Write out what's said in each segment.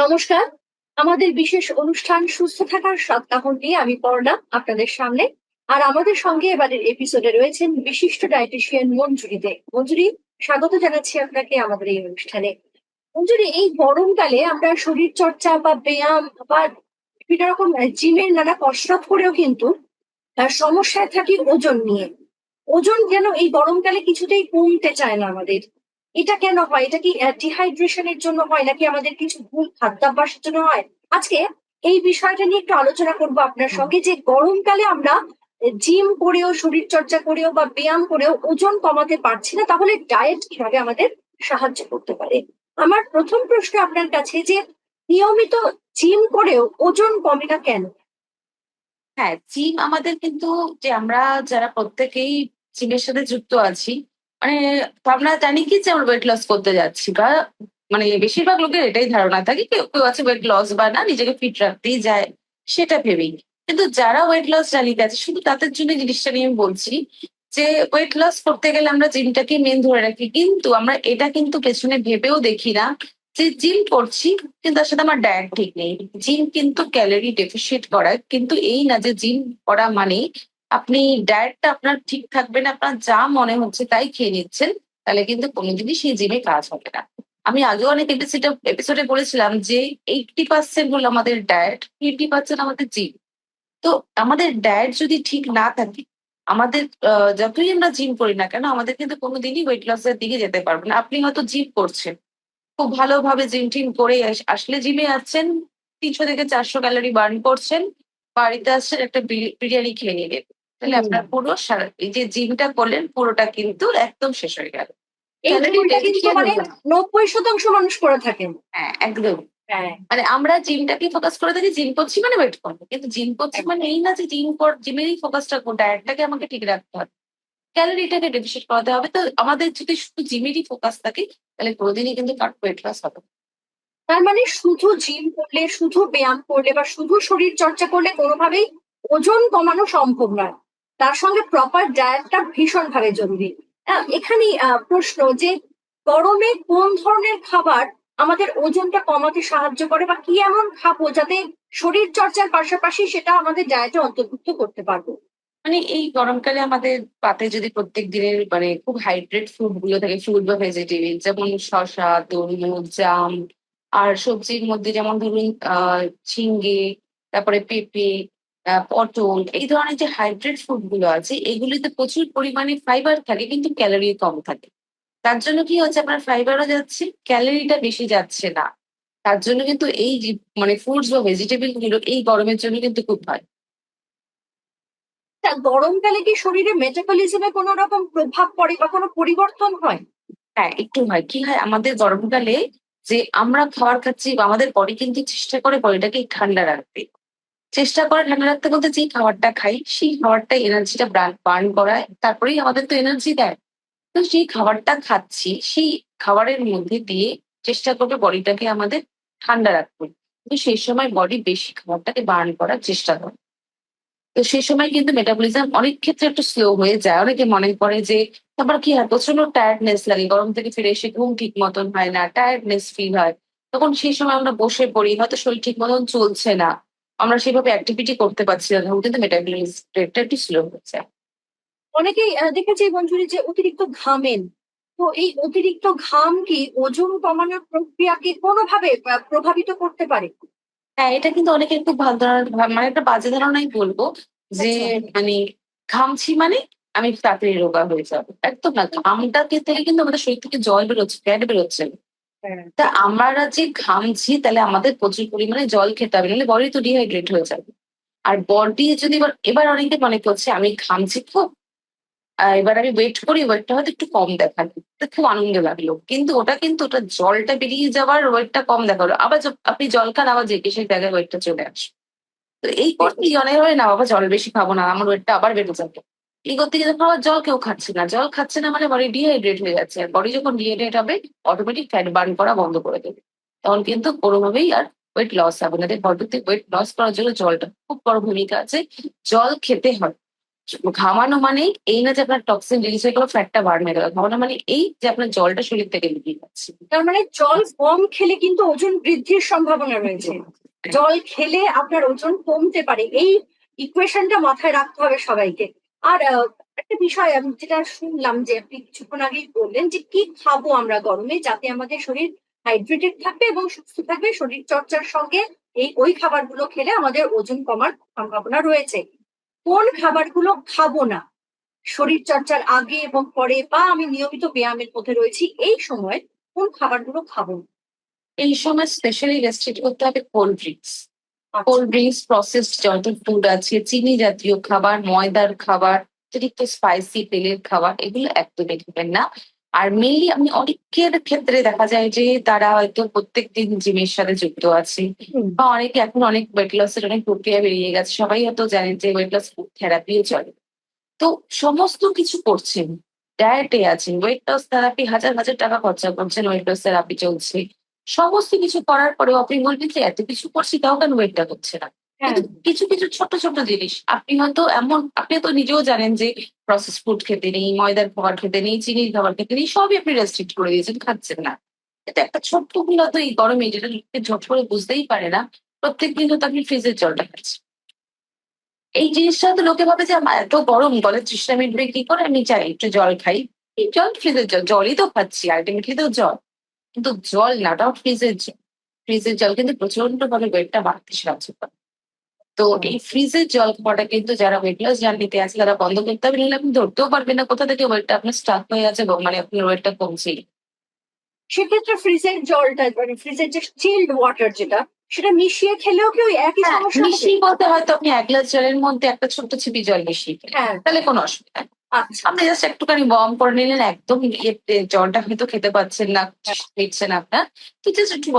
নমস্কার। আমাদের বিশেষ অনুষ্ঠান সুস্থ থাকার সপ্তাহ নিয়ে আমি পর্ণা আপনাদের সামনে। আর আমাদের সঙ্গে এবারের এপিসোডে রয়েছেন বিশিষ্ট ডায়েটিশিয়ান মঞ্জুরি দে। মঞ্জুরি, স্বাগত জানাচ্ছি আপনাকে আমাদের এই অনুষ্ঠানে। মঞ্জুরি, এই গরমকালে আমরা শরীর চর্চা বা ব্যায়াম বা বিভিন্ন রকম জিমের নানা কসরত করেও কিন্তু সমস্যায় থাকি ওজন নিয়ে। ওজন যেন এই গরমকালে কিছুতেই কমতে চায় না আমাদের। এটা কেন হয়? এটা কি ডিহাইড্রেশনের জন্য হয় নাকি আমাদের কিছু ভুল খাদ্যাভ্যাসের জন্য হয়? আজকে এই বিষয়টা নিয়ে একটু আলোচনা করবো আপনার সঙ্গে, যে গরমকালে আমরা জিম করেও শরীর চর্চা করেও বা ব্যায়াম করেও ওজন কমাতে পারছি না, তাহলে ডায়েট কিভাবে আমাদের সাহায্য করতে পারে। আমার প্রথম প্রশ্ন আপনার কাছে, যে নিয়মিত জিম করেও ওজন কমে না কেন? হ্যাঁ, জিম আমাদের কিন্তু যে আমরা যারা প্রত্যেকেই জিমের সাথে যুক্ত আছি, মানে তো আমরা জানি কি যে আমরা ওয়েট লস করতে যাচ্ছি বা মানে বেশিরভাগ লোকের এটাই ধারণা থাকে, কেউ কেউ আছে ওয়েট লস বা না নিজেকে ফিট রাখতেই যায় সেটা ভেবেই। কিন্তু যারা ওয়েট লস চালিয়ে আছে শুধু তাদের জন্য জিনিসটা নিয়ে আমি বলছি যে ওয়েট লস করতে গেলে আমরা জিমটাকে মেন ধরে রাখি, কিন্তু আমরা এটা কিন্তু পেছনে ভেবেও দেখি না যে জিম করছি কিন্তু তার সাথে আমার ডায়েট ঠিক নেই। জিম কিন্তু ক্যালোরি ডেফিসিট করায়, কিন্তু এই না যে জিম করা মানে আপনি ডায়েটটা আপনার ঠিক থাকবে না, আপনার যা মনে হচ্ছে তাই খেয়ে নিচ্ছেন, তাহলে কিন্তু কোনোদিনই সেই জিমে কাজ হবে না। আমি আগেও অনেক এপিসোডে বলেছিলাম যে 80% হলো আমাদের ডায়েট, 20% আমাদের জিম। তো আমাদের ডায়েট যদি ঠিক না থাকে, আমাদের যতই আমরা জিম করি না কেন আমাদের কিন্তু কোনোদিনই ওয়েট লসের দিকে যেতে পারবো না। আপনি হয়তো জিম করছেন, খুব ভালোভাবে জিম টিম করে আসলে জিমে যাচ্ছেন, 300 থেকে 400 ক্যালোরি বার্ন করছেন, বাড়িতে আসছেন একটা বিরিয়ানি খেয়ে নিলেন, তাহলে হুম। আপনার পুরো সারা এই যে জিমটা করলেন পুরোটা কিন্তু একদম শেষ হয়ে গেল। এই ক্যালোরি ভুলটা কিন্তু ডেফিসিয়েন্ট মানে হলো না। 90% মানুষ করে থাকেন। হ্যাঁ, একদম। হ্যাঁ, মানে আমরা জিমটাকে ফোকাস করে থাকি, জিম করছি মানে ওয়েট করবো, কিন্তু জিম করছি মানে একদম। এই না যে জিমেরই ফোকাসটা ডায়েটটাকে আমাকে ঠিক রাখতে হবে, ক্যালোরিটাকে ডেফিসিট করাতে হবে। তো আমাদের যদি শুধু জিমেরই ফোকাস থাকে তাহলে কোনোদিনই কিন্তু কার ওয়েট লস হবে না। তার মানে শুধু জিম করলে, শুধু ব্যায়াম করলে বা শুধু শরীর চর্চা করলে কোনোভাবেই ওজন কমানো সম্ভব নয়। তার সঙ্গে প্রপার ডায়েটটা ভীষণভাবে জরুরি। এখানে প্রশ্ন, যে গরমে কোন ধরনের খাবার আমাদের ওজনটা কমাতে সাহায্য করে, বা কি এমন খাবো যাতে শরীর চর্চার পাশাপাশি সেটা আমাদের ডায়েটে অন্তর্ভুক্ত করতে পারবো? মানে এই গরমকালে আমাদের পাতে যদি প্রত্যেক দিনের মানে খুব হাইড্রেট ফুড গুলো থাকে, ফ্রুট বা ভেজিটেবল, যেমন শসা, তরমুজ, জাম, আর সবজির মধ্যে যেমন ধরুন ঝিঙ্গে, তারপরে পেঁপে, পটল, এই ধরনের যে হাইড্রেট ফুড গুলো আছে এগুলিতে প্রচুর পরিমাণে ফাইবার থাকে কিন্তু ক্যালোরি কম থাকে। তার জন্য কি হচ্ছে, আপনার ফাইবারও যাচ্ছে, ক্যালোরিটা বেশি যাচ্ছে না। তার জন্য কিন্তু এই মানে ফ্রুটস বা ভেজিটেবল গুলো এই গরমের জন্য কিন্তু খুব ভালো। তা গরমকালে কি শরীরে মেটাবলিজমে কোনো রকম প্রভাব পড়ে বা কোনো পরিবর্তন হয়? হ্যাঁ, একটু হয়। কি হয় আমাদের গরমকালে, যে আমরা খাবার খাচ্ছি বা আমাদের বডি কিন্তু চেষ্টা করে বডিটাকে ঠান্ডা রাখতে, চেষ্টা করে ঠান্ডা রাখতে বলতে যে খাবারটা খাই সেই খাবারটা এনার্জিটা বার্ন করায়, তারপরেই আমাদের তো এনার্জি দেয়। তো সেই খাবারটা খাচ্ছি, সেই খাবারের মধ্যে দিয়ে চেষ্টা করবে বডিটাকে আমাদের ঠান্ডা রাখতে, কিন্তু সেই সময় বডি বেশি খাবারটাকে বার্ন করার চেষ্টা করে। তো সেই সময় কিন্তু মেটাবলিজম অনেক ক্ষেত্রে একটু স্লো হয়ে যায়। অনেকে মনে করে যে তারপর কি হয়, প্রচন্ড টায়ার্ডনেস লাগে, গরম থেকে ফিরে এসে ঘুম ঠিক মতন হয় না, টায়ার্ডনেস ফিল হয়। তখন সেই সময় আমরা বসে পড়ি, হয়তো শরীর ঠিক মতন চলছে না, আমরা সেভাবে অ্যাক্টিভিটি করতে পারছি না, তখন কিন্তু মেটাবলিজম রেটটা একটু স্লো হচ্ছে। অনেকেই দেখেছি মঞ্জুরি, যে অতিরিক্ত ঘামেন। তো এই অতিরিক্ত ঘাম কি ওজন কমানোর প্রক্রিয়াকে কোনোভাবে প্রভাবিত করতে পারে? হ্যাঁ, এটা কিন্তু অনেকের খুব ভালো ধারণা, মানে একটা বাজে ধারণাই বলবো যে আচ্ছা। মানে ঘামছি মানে আমি তাড়াতাড়ি রোগা হয়ে যাবো, একদম না। ঘামটাকে থেকে কিন্তু আমাদের শরীর থেকে জল বেরোচ্ছে, ফ্যাট বেরোচ্ছে। হ্যাঁ, তা ঠিক। আমরা যে ঘামছি তাহলে আমাদের প্রচুর পরিমাণে জল খেতে হবে, নাহলে বডি তো ডিহাইড্রেট হয়ে যাবে। আর বডি যদি এবার এবার অনেকে মনে করছে আমি ঘামছি খুব, এবার আমি ওয়েট করি, ওয়েটটা হয়তো একটু কম দেখালো, তো খুব আনন্দ লাগলো, কিন্তু ওটা জলটা বেরিয়ে যাওয়ার ওয়েটটা কম দেখালো, আবার আপনি জল খান আবার যে সেই জায়গায় ওয়েটটা চলে আসে। তো এই করতে গিয়ে অনেক হয় না, বাবা জল বেশি খাবো না, আমার ওয়েটটা আবার বেড়ে যাবে। এই করতে গিয়ে দেখো আবার জল কেউ খাচ্ছে না, জল খাচ্ছে না মানে বডি ডিহাইড্রেট হয়ে যাচ্ছে, আর বডি যখন ডিহাইড্রেট হবে অটোমেটিক ফ্যাট বার্ন করা বন্ধ করে দেবে। তখন কিন্তু কোনোভাবেই আর ওয়েট লস হবে না। বডিতে ওয়েট লস করার জন্য জলটা খুব বড় ভূমিকা আছে, জল খেতে হয়। ঘামানো মানে এই না যে আপনার টক্সিন রিলিজ হয়ে গেল, ফ্যাটটা বাড়বে গেল। ঘামানো মানে এই যে আপনার জলটা শরীর থেকে বেরিয়ে যাচ্ছে। তার মানে জল কম খেলে কিন্তু ওজন বৃদ্ধির সম্ভাবনা রয়েছে, জল খেলে আপনার ওজন কমতে পারে, এই ইকুয়েশনটা মাথায় রাখতে হবে সবাইকে। আর একটা বিষয় আমি যেটা শুনলাম যে আপনি কিছুক্ষণ আগেই বললেন যে কি খাবো আমরা গরমে যাতে আমাদের শরীর হাইড্রেটেড থাকবে এবং সুস্থ থাকবে, শরীর চর্চার সঙ্গে ওই খাবারগুলো খেলে আমাদের ওজন কমার সম্ভাবনা রয়েছে। কোন খাবারগুলো খাবো না শরীর চর্চার আগে এবং পরে, বা আমি নিয়মিত ব্যায়ামের মধ্যে রয়েছি এই সময় কোন খাবারগুলো খাবো না? এই সময় স্পেশালি রেস্ট্রিক্ট করতে হবে কোল্ড ড্রিঙ্কস। আচ্ছা। কোল্ড ড্রিঙ্কস, প্রসেসড যত ফুড আছে, চিনি জাতীয় খাবার, ময়দার খাবার, অতিরিক্ত স্পাইসি তেলের খাবার, এগুলো একদমই খাবেন না। আর মেইনলি আমি অনেকের ক্ষেত্রে দেখা যায় যে তারা হয়তো প্রত্যেকদিন জিমের সাথে যুক্ত আছে, হুম। বা অনেকে এখন অনেক ওয়েট লসের অনেক প্রক্রিয়া বেরিয়ে গেছে, সবাই হয়তো জানেন যে ওয়েট লস থেরাপিও চলে। তো সমস্ত কিছু করছেন, ডায়েটে আছেন, ওয়েট লস থেরাপি হাজার হাজার টাকা খরচা করছেন, ওয়েট লস থেরাপি চলছে, সমস্ত কিছু করার পরেও আপনি বলবেন যে এত কিছু করছি তাও কেন ওয়েটটা করছে না। হ্যাঁ। কিন্তু কিছু কিছু ছোট ছোট জিনিস আপনি হয়তো এমন, আপনি তো নিজেও জানেন যে প্রসেস ফুড খেতে নেই, ময়দার খাবার খেতে নেই, চিনির খাবার খেতে নেই, সবই আপনি রেস্ট্রিক্ট করে দিয়েছেন, খাচ্ছেন না। এটা একটা ছোট্ট ভুল হয়তো এই গরমে, যেটা লোকে ঝট করে বুঝতেই পারে না। প্রত্যেকদিন হয়তো আপনি ফ্রিজের জলটা খাচ্ছেন, এই জিনিসটা তো লোকে ভাবে যে আমার এত গরম, গলার তৃষ্ণা মিটবে কি করে, আমি চাই একটু জল খাই। এই জল ফ্রিজের জল, জলই তো খাচ্ছি, আলটিমেটলি তো জল। কিন্তু জল না, ওটাও ফ্রিজের জল। ফ্রিজের জল কিন্তু প্রচন্ড ভাবে ওয়েটটা বাড়তে সাহায্য করে। তো এই ফ্রিজের জল খাওয়াটা কিন্তু যারা ওয়েট লস জার্নিতে আছে তারা বন্ধ করতে হবে, নাহলে আপনি ধরতেও পারবেন না কোথা থেকে ওয়েটটা আপনার স্টার্ট হয়ে আছে, মানে আপনার ওয়েটটা কমছেই। সেক্ষেত্রে ফ্রিজের জলটা মানে ফ্রিজের যে চিল্ড ওয়াটার যেটা, সেটা মিশিয়ে খেলেও কি ওই একই হ্যাঁ, সমস্যা হবে? মিশিয়ে বলতে হয়তো আপনি 1 গ্লাস জলের মধ্যে একটা ছোট্ট ছিপি জল মিশিয়ে খেলেন, হ্যাঁ। তাহলে কোনো অসুবিধা নেই। আচ্ছা। আপনি জাস্ট একটুখানি ওয়ার্ম করে নিলেন, একদম জলটা হয়তো খেতে পাচ্ছেন না, হ্যাঁ। নিচ্ছেন আপনার, তো জাস্ট একটু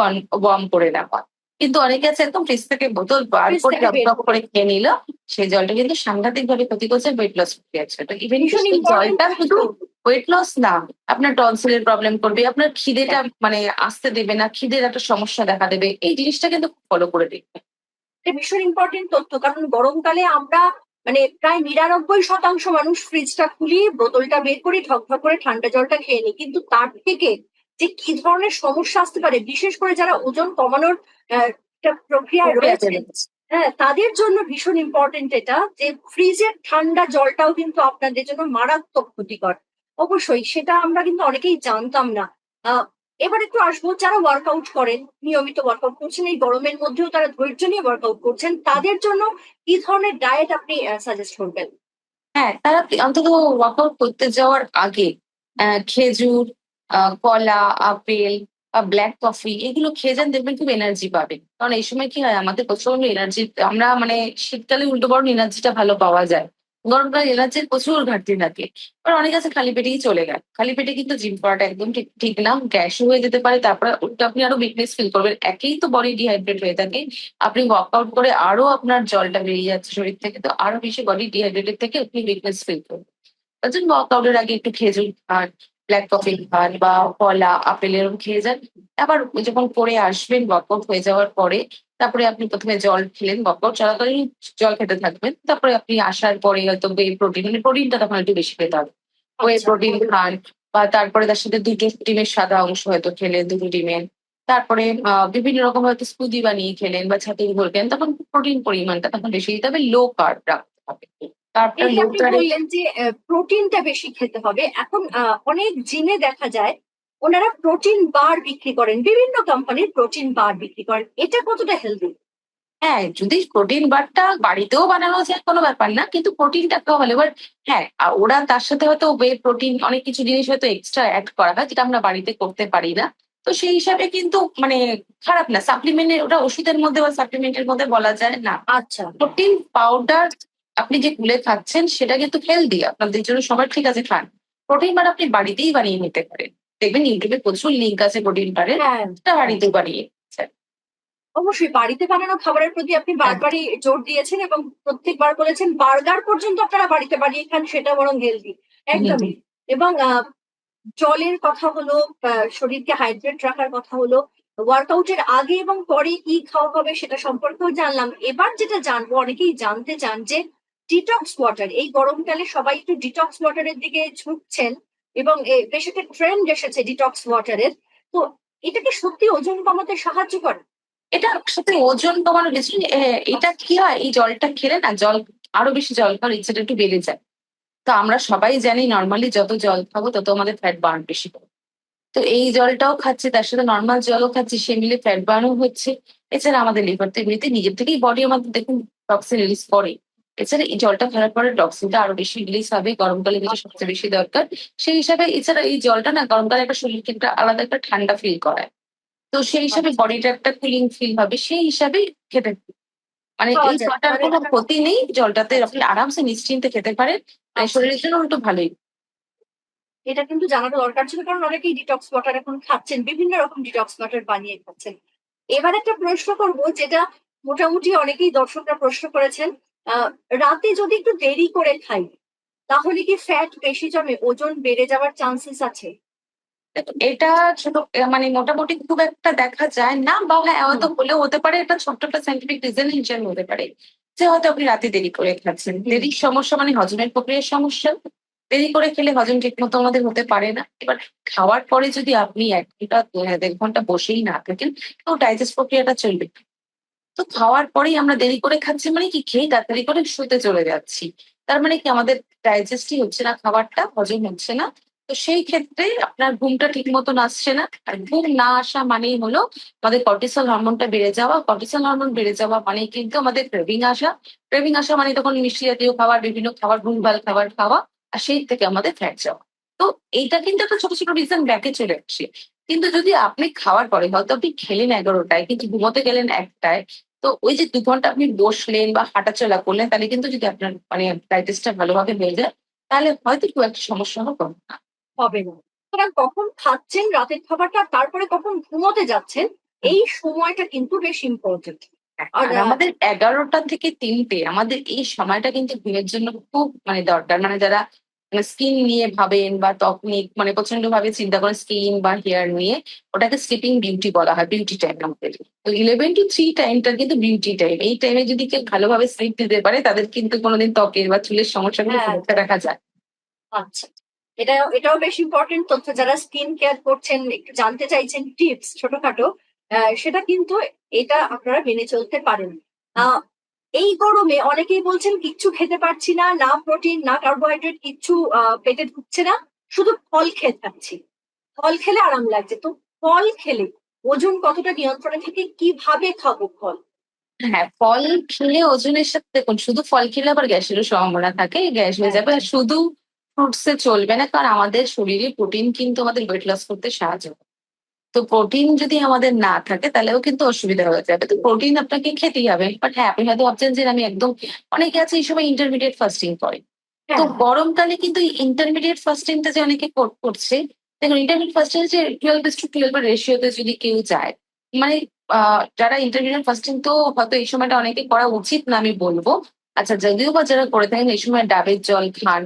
ওয়ার্ম করে নেওয়া। কিন্তু অনেকে আছে একদম ফ্রিজ থেকে বোতল বার ফ্রিজ করে থেকে টপ বের টপ করে। করে খেয়ে নিল, সেই জলটা কিন্তু সাংঘাতিক ভাবে ক্ষতি করছে ওয়েট লস প্রক্রিয়া। তো ইভেন ভীষণ সেই ইম্পর্টেন্ট জলটা শুধু কিন্তু। ওয়েট লস না, আপনার টনসিলের প্রবলেম করবে, আপনার খিদেটা মানে আসতে দেবে না, খিদের একটা সমস্যা দেখা দেবে, এই জিনিসটা কিন্তু ফলো করে দেখবে। এটা ভীষণ ইম্পর্টেন্ট তথ্য, কারণ গরমকালে আমরা মানে প্রায় 99% মানুষ ফ্রিজটা খুলি, বোতলটা বের করি, ঢক ঢক করে ঠান্ডা জলটা খেয়ে নিই, কিন্তু তার থেকে যে কি ধরনের সমস্যা আসতে পারে, বিশেষ করে যারা ওজন কমানোর একটা প্রক্রিয়ায় রয়েছে, হ্যাঁ, তাদের জন্য ভীষণ ইম্পর্টেন্ট এটা যে ফ্রিজের ঠান্ডা জলটাও কিন্তু আপনাদের জন্য মারাত্মক ক্ষতিকর। অবশ্যই সেটা আমরা কিন্তু অনেকেই জানতাম না। আহ এবার একটু আসবো যারা ওয়ার্কআউট করেন, নিয়মিত ওয়ার্কআউট করছেন, এই গরমের মধ্যেও তারা ধৈর্য নিয়ে ওয়ার্কআউট করছেন, তাদের জন্য কি ধরনের ডায়েট আপনি সাজেস্ট করবেন? হ্যাঁ, তারা অন্তত ওয়ার্কআউট করতে যাওয়ার আগে খেজুর, কলা, আপেল বা ব্ল্যাক কফি এগুলো খেয়ে যান, দেখবেন খুব এনার্জি পাবেন। কারণ এই সময় কি হয়, আমাদের প্রচন্ড এনার্জি, আমরা মানে শীতকালে উল্টো বরং এনার্জিটা ভালো পাওয়া যায়, গরমকালে এনার্জির প্রচুর ঘাটতি থাকে। এবার অনেক আছে খালি পেটেই চলে গেল, খালি পেটে কিন্তু জিম করাটা একদম ঠিক ঠিক না, গ্যাসও হয়ে যেতে পারে, তারপরে উল্টো আপনি আরো উইকনেস ফিল করবেন। একেই তো বডি ডিহাইড্রেট হয়ে থাকে, আপনি ওয়ার্কআউট করে আরো আপনার জলটা বেরিয়ে যাচ্ছে শরীর থেকে, তো আরো বেশি বডি ডিহাইড্রেটেড থেকে আপনি উইকনেস ফিল করবেন। তার জন্য ওয়ার্কআউটের আগে একটু খেজুর খান, ব্ল্যাক কফি খান বা কলা আপেল এরকম খেয়ে যান। আবার যখন করে আসবেন ওয়ার্কআউট হয়ে যাওয়ার পরে, তারপরে আপনি প্রথমে জল খেলেন, ওয়ার্কআউট চলাকালীন জল খেতে থাকবেন, তারপরে আপনি আসার পরে হয়তো ওয়ে প্রোটিন, মানে প্রোটিনটা তখন একটু বেশি খেতে হবে, ওয়ে আচ্ছা। প্রোটিন খান। বা তারপরে তার সাথে দুটো ডিমের সাদা অংশ হয়তো খেলেন, দুটো ডিমের। তারপরে বিভিন্ন রকম হয়তো স্মুদি বানিয়ে খেলেন বা ছাতুর ঘোল খেলেন, তখন প্রোটিন পরিমাণটা তখন বেশি দিতে হবে, লো কার্ব রাখতে হবে। তারপরে এই যে লো আপনি কার্ব। বললেন যে প্রোটিনটা বেশি খেতে হবে, এখন অনেক জিমে দেখা যায় ওনারা প্রোটিন বার বিক্রি করেন, বিভিন্ন কোম্পানির প্রোটিন বার বিক্রি করেন, এটা কতটা হেলদি? হ্যাঁ, যদি প্রোটিন বারটা বাড়িতেও বানানো যায় কোনো ব্যাপার না, কিন্তু প্রোটিনটা খাওয়া এবার। হ্যাঁ, ওরা তার সাথে হয়তো ওয়ে প্রোটিন অনেক কিছু জিনিস হয়তো এক্সট্রা অ্যাড করা হয়, যেটা আমরা বাড়িতে করতে পারি না। তো সেই হিসাবে কিন্তু মানে খারাপ না, সাপ্লিমেন্টের ওটা ওষুধের মধ্যে বা সাপ্লিমেন্টের মধ্যে বলা যায় না। আচ্ছা। প্রোটিন পাউডার আপনি যে গুলে খাচ্ছেন সেটা কিন্তু হেলদি, আপনাদের জন্য সবার ঠিক আছে, খান। প্রোটিন বার আপনি বাড়িতেই বানিয়ে নিতে পারেন, দেখবেন ইউটিউবে প্রচুর লিঙ্ক আছে প্রোটিন বারের, হ্যাঁ। সেটা বাড়িতেও বানিয়ে নিচ্ছেন। অবশ্যই বাড়িতে বানানো খাবারের প্রতি আপনি বারবারই জোর দিয়েছেন এবং প্রত্যেকবার বলেছেন বার্গার পর্যন্ত আপনারা বাড়িতে বানিয়ে খান, সেটা বরং হেলদি। একদমই। এবং জলের কথা হলো, শরীরকে হাইড্রেট রাখার কথা হলো, ওয়ার্কআউটের আগে এবং পরে কি খাওয়া হবে সেটা সম্পর্কেও জানলাম। এবার যেটা জানবো, অনেকেই জানতে চান যে ডিটক্স ওয়াটার, এই গরমকালে সবাই একটু ডিটক্স ওয়াটারের দিকে ঝুঁকছেন এবং বেশ একটা ট্রেন্ড এসেছে ডিটক্স ওয়াটারের। তো এটা কি সত্যি ওজন কমাতে সাহায্য করে? এটা সাথে ওজন কমানো বেশি এটা কি হয়, এই জলটা খেলে না, আরো বেশি জল খাওয়ার ইচ্ছাটা একটু বেড়ে যায়। তো আমরা সবাই জানি নর্মালি যত জল খাবো তত আমাদের ফ্যাট বার্ন বেশি করে। তো এই জলটাও খাচ্ছি, তার সাথে নর্মাল জলও খাচ্ছি, সে মিলে ফ্যাট বার্নও হচ্ছে। এছাড়া আমাদের লিভার তো এমনিতে নিজের থেকেই বডি আমাদের দেখুন টক্সিন রিলিজ করে। এছাড়া এই জলটা ফেলার পরে টক্সিনটা আরো বেশি রিলিজ হবে, গরমকালে যেটা সবচেয়ে বেশি দরকার। সেই হিসাবে এছাড়া এই জলটা না গরমকালে একটা শরীরকে একটা আলাদা একটা ঠান্ডা ফিল করায়। তো সেই হিসাবে আচ্ছা, বডিটা একটা কুলিং ফিল হবে, সেই হিসাবেই খেতে হবে। মানে খাওয়া এই যায় জলটার মানে। কোনো ক্ষতি নেই, জলটাতে আচ্ছা, আপনি আরামসে নিশ্চিন্তে খেতে পারেন। মানে আচ্ছা, শরীরের জন্য উল্টো ভালোই। এটা কিন্তু জানাটা দরকার ছিল, কারণ অনেকেই ডিটক্স ওয়াটার এখন খাচ্ছেন, বিভিন্ন রকম ডিটক্স ওয়াটার বানিয়ে খাচ্ছেন। এবার একটা প্রশ্ন করব, যেটা মোটামুটি অনেকেই দর্শকরা প্রশ্ন করেছেন। আহ রাতে যদি একটু দেরি করে খাই, তাহলে কি ফ্যাট বেশি জমে, ওজন বেড়ে যাওয়ার চান্সেস আছে? দেখুন, এটা ছোট মানে মোটামুটি খুব একটা দেখা যায় না, বা হ্যাঁ হুম। হয়তো হলেও হতে পারে, এটা ছোট্ট একটা সাইন্টিফিক রিজন হিসেবে হতে পারে যে হয়তো আপনি রাতে দেরি করে খাচ্ছেন। হুম। দেরির সমস্যা মানে হজমের প্রক্রিয়ার সমস্যা। দেরি করে খেলে হজম ঠিক মতো আমাদের হতে পারে না। এবার খাওয়ার পরে যদি আপনি 1 ঘন্টা 1.5 ঘন্টা বসেই না থাকেন, তো ডাইজেস্ট প্রক্রিয়াটা চলবে। তো খাওয়ার পরেই আমরা দেরি করে খাচ্ছি মানে কি, খেয়ে তাড়াতাড়ি করে শুতে চলে যাচ্ছি। তার মানে কি আমাদের ডাইজেস্টই হচ্ছে না, খাবারটা হজম হচ্ছে না। তো সেই ক্ষেত্রে আপনার ঘুমটা ঠিক মতন আসছে না, আর ঘুম না আসা মানেই হলো আমাদের কর্টিসল হরমোনটা বেড়ে যাওয়া। কর্টিসল হরমোন বেড়ে যাওয়া মানে কিন্তু আমাদের ক্রেভিং আসা। ক্রেভিং আসা মানে তখন মিষ্টি জাতীয় খাবার, বিভিন্ন খাবার, ভুলভাল খাবার খাওয়া, আর সেই থেকে আমাদের ফ্যাট যাওয়া। তো এইটা কিন্তু একটা ছোট ছোট রিজন ব্যাকে চলে আসছে। কিন্তু যদি আপনি খাওয়ার পরে হয়তো আপনি খেলেন 11টায় কিন্তু ঘুমোতে গেলেন 1টায়, তো ওই যে 2 ঘন্টা আপনি বসলেন বা হাঁটাচলা করলেন, তাহলে কিন্তু যদি আপনার মানে ডাইজেস্টটা ভালোভাবে হয়ে যায়, তাহলে হয়তো খুব একটা সমস্যা হবে না। হবে না। সুতরাং কখন খাচ্ছেন রাতের খাবারটা, তারপরে কখন ঘুমোতে যাচ্ছেন, হুম। এই সময়টা কিন্তু বেশ ইম্পর্টেন্ট। হ্যাঁ, আর আর আমাদের 11টা থেকে 3টে আমাদের এই সময়টা কিন্তু ঘুমের জন্য খুব মানে দরকার। মানে যারা স্কিন নিয়ে ভাবেন বা ত্বক নিয়ে মানে প্রচন্ড ভাবে চিন্তা করেন স্কিন বা হেয়ার নিয়ে, ওটাকে স্লিপিং বিউটি বলা হয়, বিউটি টাইম আমাদের। তো 11 to 3 টাইমটা কিন্তু বিউটি টাইম। এই টাইমে যদি কেউ ভালোভাবে স্লিপ দিতে পারে, তাদের কিন্তু কোনোদিন ত্বকের বা চুলের সমস্যাগুলো হ্যাঁ, খুব একটা দেখা যায়। আচ্ছা, এটাও বেশ ইম্পর্টেন্ট তথ্য। যারা স্কিন কেয়ার করছেন, একটু জানতে চাইছেন টিপস ছোটখাটো, সেটা কিন্তু এটা আপনারা মেনে চলতে পারেন। আহ এই গরমে অনেকেই বলছেন কিচ্ছু খেতে পারছি না, না প্রোটিন না কার্বোহাইড্রেট, কিচ্ছু পেটে ঢুকছে না, শুধু ফল খেয়ে থাকছি, ফল খেলে আরাম লাগছে। তো ফল খেলে ওজন কতটা নিয়ন্ত্রণে থাকে, কিভাবে খাবো ফল? হ্যাঁ, ফল খেলে ওজনের সাথে দেখুন, শুধু ফল খেলে আবার গ্যাসেরও সম্ভাবনা থাকে, গ্যাস হয়ে হ্যাঁ। যাবে। আর শুধু ফ্রুটসে চলবে না, কারণ আমাদের শরীরে প্রোটিন কিন্তু আমাদের ওয়েট লস করতে সাহায্য করে। তো প্রোটিন যদি আমাদের না থাকে তাহলেও কিন্তু অসুবিধা হয়ে যাবে। তো প্রোটিন আপনাকে খেতেই হবে। বাট হ্যাঁ, আপনি হয়তো ভাবছেন যে আমি একদম, অনেকে আছে এই সময় ইন্টারমিডিয়েট ফাস্টিং করে। তো হ্যাঁ। গরমকালে কিন্তু ইন্টারমিডিয়েট ফাস্টিংটা যে অনেকে করছে, দেখুন ইন্টারমিডিয়েট ফাস্টিং যে 12:12 এর রেশিওতে যদি কেউ যায়, মানে যারা ইন্টারমিডিয়েট ফাস্টিং, তো হয়তো এই সময়টা অনেকে করা উচিত না আমি বলবো। আচ্ছা, যদিও বা যারা করে থাকেন এই সময় ডাবের জল খান,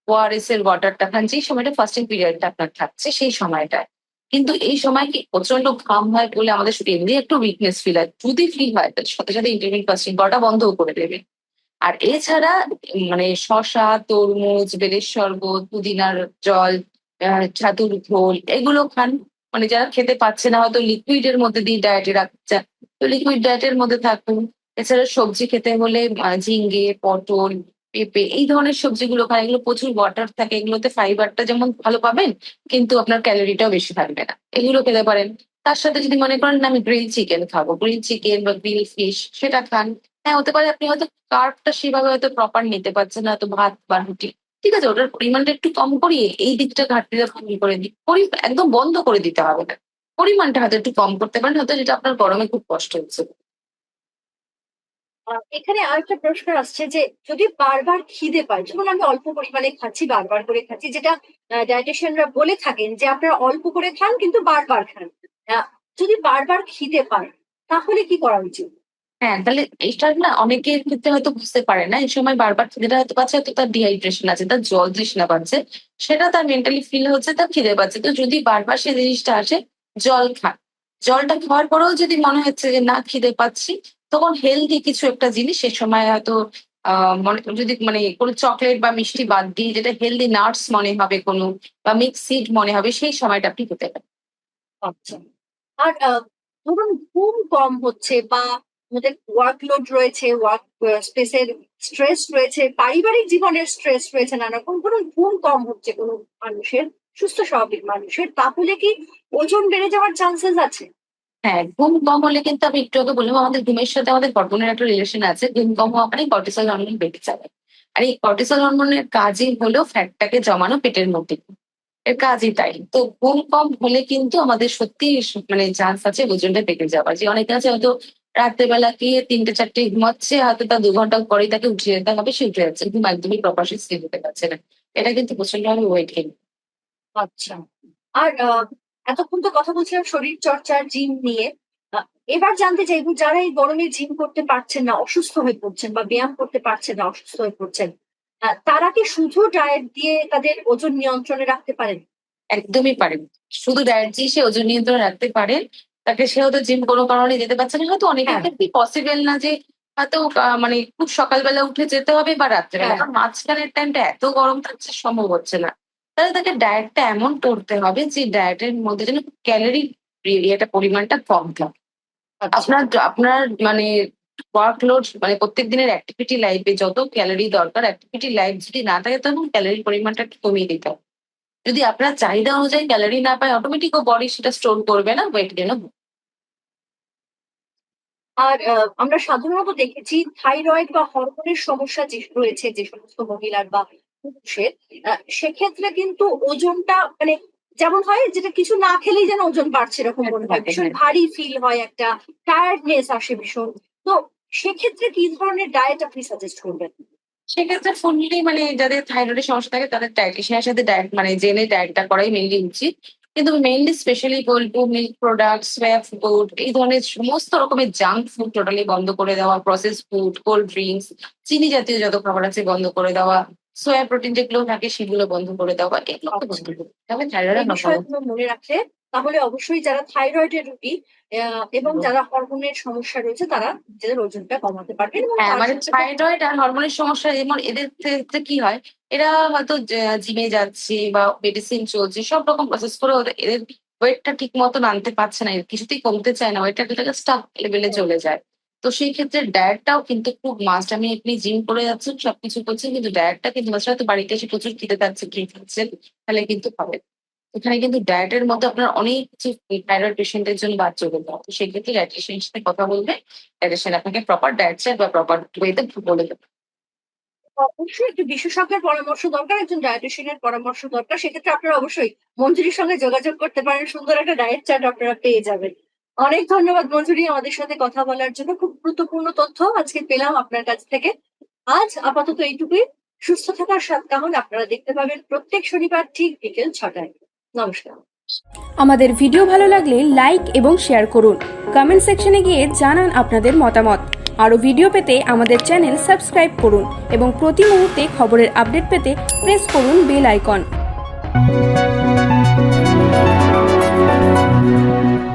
ওআরএস এর ওয়াটারটা খান, যে সময়টা ফাস্টিং পিরিয়ডটা আপনার থাকছে সেই সময়টায়। কিন্তু এই সময় কি প্রচন্ড ঘাম হয় বলে আমাদের শরীরে এমনি একটু উইকনেস ফিল হয়, যদি ফিল হয় তাহলে সাথে সাথে ইন্টারমিডিয়েট ফাস্টিং করাটা বন্ধও করে দেবে। আর এছাড়া মানে শসা, তরমুজ, বেলের শরবত, পুদিনার জল, ছাতুর ঘোল, এগুলো খান। মানে যারা খেতে পাচ্ছে না, হয়তো লিকুইড এর মধ্যে দিয়ে ডায়েটে রাখতে চান, তো লিকুইড ডায়েটের মধ্যে থাকুন। এছাড়া সবজি খেতে হলে ঝিঙ্গে, পটল, পেঁপে, এই ধরনের সবজিগুলো খান। এগুলো প্রচুর ওয়াটার থাকে, এগুলোতে ফাইবারটা যেমন ভালো পাবেন, কিন্তু আপনার ক্যালোরিটাও বেশি থাকবে না, এগুলো খেতে পারেন। তার সাথে যদি মনে করেন না আমি গ্রিল চিকেন খাবো, গ্রিল চিকেন বা গ্রিল ফিশ সেটা খান। হ্যাঁ, হতে পারে আপনি হয়তো কার্বটা সেভাবে হয়তো প্রপার নিতে পারছেন না, হয়তো ভাত বা রুটি, ঠিক আছে, ওটার পরিমাণটা একটু কম করিয়ে এই দিকটা ঘাটতিটা পূরণ করে দিই, একদম বন্ধ করে দিতে হবে না, পরিমাণটা হয়তো একটু কম করতে পারেন, হয়তো যেটা আপনার গরমে খুব কষ্ট হচ্ছে। এখানে আরেকটা প্রশ্ন আসছে যে যদি বারবার খিদে পায়, যেমন আমি অল্প পরিমাণে খাচ্ছি, বারবার করে খাচ্ছি, যেটা ডায়েটিশিয়ানরা বলে থাকেন যে আপনারা অল্প করে খান কিন্তু বারবার খান। আহ, যদি বারবার খিদে পায়, তাহলে কি করা উচিত? হ্যাঁ, তাহলে এইটা না অনেকের ক্ষেত্রে হয়তো বুঝতে পারে না, এই সময় বারবার খিদেটা হয়তো পাচ্ছে, হয়তো তার ডিহাইড্রেশন আছে, তার জল তৃষ্ণা পাচ্ছে, সেটা তার মেন্টালি ফিল হচ্ছে, তার খিদে পাচ্ছে। তো যদি বারবার সেই জিনিসটা আসে, জল খান। জলটা খাওয়ার পরেও যদি মনে হচ্ছে যে না খিদে পাচ্ছি, তখন হেলদি কিছু একটা জিনিস সে সময় হয়তো যদি মানে কোনো চকলেট বা মিষ্টি বাদ দিয়ে যেটা হেলদি নাটস মনে হবে কোনো, বা মিক্স সিড মনে হবে, সেই সময়টা আপনি হতে পারেন। আচ্ছা। আর ধরুন ঘুম কম হচ্ছে বা আমাদের ওয়ার্কলোড রয়েছে, ওয়ার্ক স্পেসের স্ট্রেস রয়েছে, পারিবারিক জীবনের স্ট্রেস রয়েছে, নানা রকম, ধরুন ঘুম কম হচ্ছে কোনো মানুষের, সুস্থ স্বাভাবিক মানুষের, তাহলে কি ওজন বেড়ে যাওয়ার চান্সেস আছে? হ্যাঁ, ঘুম কম হলে কিন্তু আমি একটু আগে বললাম আমাদের ঘুমের সাথে আমাদের হরমোনের একটা রিলেশন আছে। ঘুম কম হওয়া মানে কর্টিসল হরমোন বেড়ে যাবে। আর এই কর্টিসল হরমোনের কাজই হলো ফ্যাটটাকে জমানো পেটের মধ্যে। এর কাজই তাই। তো ঘুম কম হলে কিন্তু আমাদের সত্যি মানে চান্স আছে ওজনটা বেড়ে যাওয়ার। যে অনেকে আছে হয়তো রাত্রেবেলা কি ৩টে ৪টে ঘুমাচ্ছে, হয়তো তার ২ ঘন্টা পরেই তাকে উঠিয়ে যেতে হবে, সে উঠে যাচ্ছে, ঘুম একদমই প্রপার স্লিপ হতে পারছে না। এটা কিন্তু প্রচন্ডভাবে ওয়েট গেইন। আচ্ছা। আর এতক্ষণ তো কথা বলছিলাম শরীর চর্চার, জিম নিয়ে। আহ, এবার জানতে চাইবো, যারা এই গরমে জিম করতে পারছেন না, অসুস্থ হয়ে পড়ছেন, বা ব্যায়াম করতে পারছেন না, অসুস্থ হয়ে পড়ছেন, তারা কি শুধু ডায়েট দিয়ে তাদের ওজন নিয়ন্ত্রণে রাখতে পারেন? একদমই পারেন। শুধু ডায়েট দিয়ে সে ওজন নিয়ন্ত্রণে রাখতে পারেন। তাকে সে হয়তো জিম কোনো কারণে যেতে পারছে না, হয়তো অনেকের হ্যাঁ, ক্ষেত্রে পসিবল না যে হয়তো মানে খুব সকালবেলা উঠে যেতে হবে বা রাত্রেবেলা, হ্যাঁ। কারণ মাঝখানের টাইমটা এত গরম থাকছে, সম্ভব হচ্ছে না। তাহলে তাকে ডায়েটটা এমন করতে হবে যে ডায়েটের মধ্যে যেন ক্যালোরি ইয়েটা পরিমাণটা কম থাকে। আচ্ছা। আপনার আপনার মানে ওয়ার্কলোড মানে প্রত্যেক দিনের অ্যাক্টিভিটি লাইফে যত ক্যালোরি দরকার, অ্যাক্টিভিটি লাইফ যদি না থাকে তখন ক্যালোরি পরিমাণটা একটু কমিয়ে দিতে হবে। যদি আপনার চাহিদা অনুযায়ী ক্যালোরি না পায়, অটোমেটিক ও বডি সেটা স্টোর করবে না, ওয়েট গেইন হবে। আর আমরা সাধারণত দেখেছি থাইরয়েড বা হরমোনের সমস্যা যে রয়েছে যে সমস্ত মহিলার বা পুরুষের, সেক্ষেত্রে কিন্তু ওজনটা মানে যেমন হয়, যেটা কিছু না খেলেই যেন ওজন বাড়ছে এরকম মনে হয়, ভীষণ ভারী ফিল হয়, একটা টায়ার্ডনেস আসে ভীষণ। তো সেক্ষেত্রে কি ধরনের ডায়েট আপনি সাজেস্ট করবেন? সেক্ষেত্রে ফুললি মানে যাদের থাইরয়েডের সমস্যা থাকে তাদের ডায়েটিশিয়ানের সাথে ডায়েট মানে জেনে ডায়েটটা করাই মেনলি উচিত। কিন্তু মেনলি স্পেশালি বলবো মিল্ক প্রোডাক্ট, সোয়া ফুড, এই ধরনের সমস্ত রকমের জাঙ্ক ফুড টোটালি বন্ধ করে দেওয়া, প্রসেস ফুড, কোল্ড ড্রিঙ্কস, চিনি জাতীয় যত খাবার আছে বন্ধ করে দেওয়া, সোয়া প্রোটিন যেগুলো থাকে সেগুলো বন্ধ করে দেওয়া, এগুলো তো আচ্ছা। বন্ধ করতে হবে থাইরয়েড এই বিষয়গুলো মনে রাখলে তাহলে অবশ্যই যারা থাইরয়েডের রোগী এবং যারা হরমোনের সমস্যা রয়েছে, তারা নিজেদের ওজনটা কমাতে পারবেন, এবং হ্যাঁ, তার মানে সাথে সাথে থাইরয়েড আর হরমোনের সমস্যা যেমন এদের ক্ষেত্রে কি হয়, এরা হয়তো জিমে যাচ্ছে বা মেডিসিন চলছে, সব রকম প্রসেস করে এদের ওয়েটটা ঠিক মতন আনতে পারছে না, এর কিছুতেই কমতে চায় না, ওয়েটটা স্টাক লেভেলে চলে যায়। তো সেই ক্ষেত্রে ডায়েটটাও কিন্তু খুব মাস্ট। আপনি জিম করে যাচ্ছেন, সবকিছু করছেন, কিন্তু ডায়েটটা কিন্তু মাস্ট। হয়তো বাড়িতে এসে প্রচুর খেতে যাচ্ছে, ড্রিঙ্ক খাচ্ছেন, তাহলে কিন্তু হবে না। এখানে কিন্তু ডায়েটের মধ্যে আপনার অনেক কিছু থাইরয়েড পেশেন্টের জন্য বাদ চলে যায়। তো সেক্ষেত্রে ডায়েটিশিয়ানের সাথে কথা বলবে, ডায়েটিশিয়ান আপনাকে প্রপার ডায়েট চার্ট বা প্রপার ওয়েতে বলে দেবে। অবশ্যই একটু বিশেষজ্ঞের পরামর্শ দরকার, একজন ডায়েটিশিয়ানের পরামর্শ দরকার। সেক্ষেত্রে আপনারা অবশ্যই মঞ্জুরির সঙ্গে যোগাযোগ করতে পারেন, সুন্দর একটা ডায়েট চার্ট আপনারা পেয়ে যাবেন। অনেক ধন্যবাদ মঞ্জুরি, আমাদের সাথে কথা বলার জন্য। খুব গুরুত্বপূর্ণ তথ্য আজকে পেলাম আপনার কাছ থেকে। আজ আপাতত এইটুকুই। সুস্থ থাকার সাত কাহন আপনারা দেখতে পাবেন প্রত্যেক শনিবার ঠিক বিকেল 6টায়। নমস্কার। আমাদের ভিডিও ভালো লাগলে লাইক এবং শেয়ার করুন। কমেন্ট সেকশনে গিয়ে জানান আপনাদের মতামত। আরও ভিডিও পেতে আমাদের চ্যানেল সাবস্ক্রাইব করুন এবং প্রতি মুহূর্তে খবরের আপডেট পেতে প্রেস করুন বেল আইকন।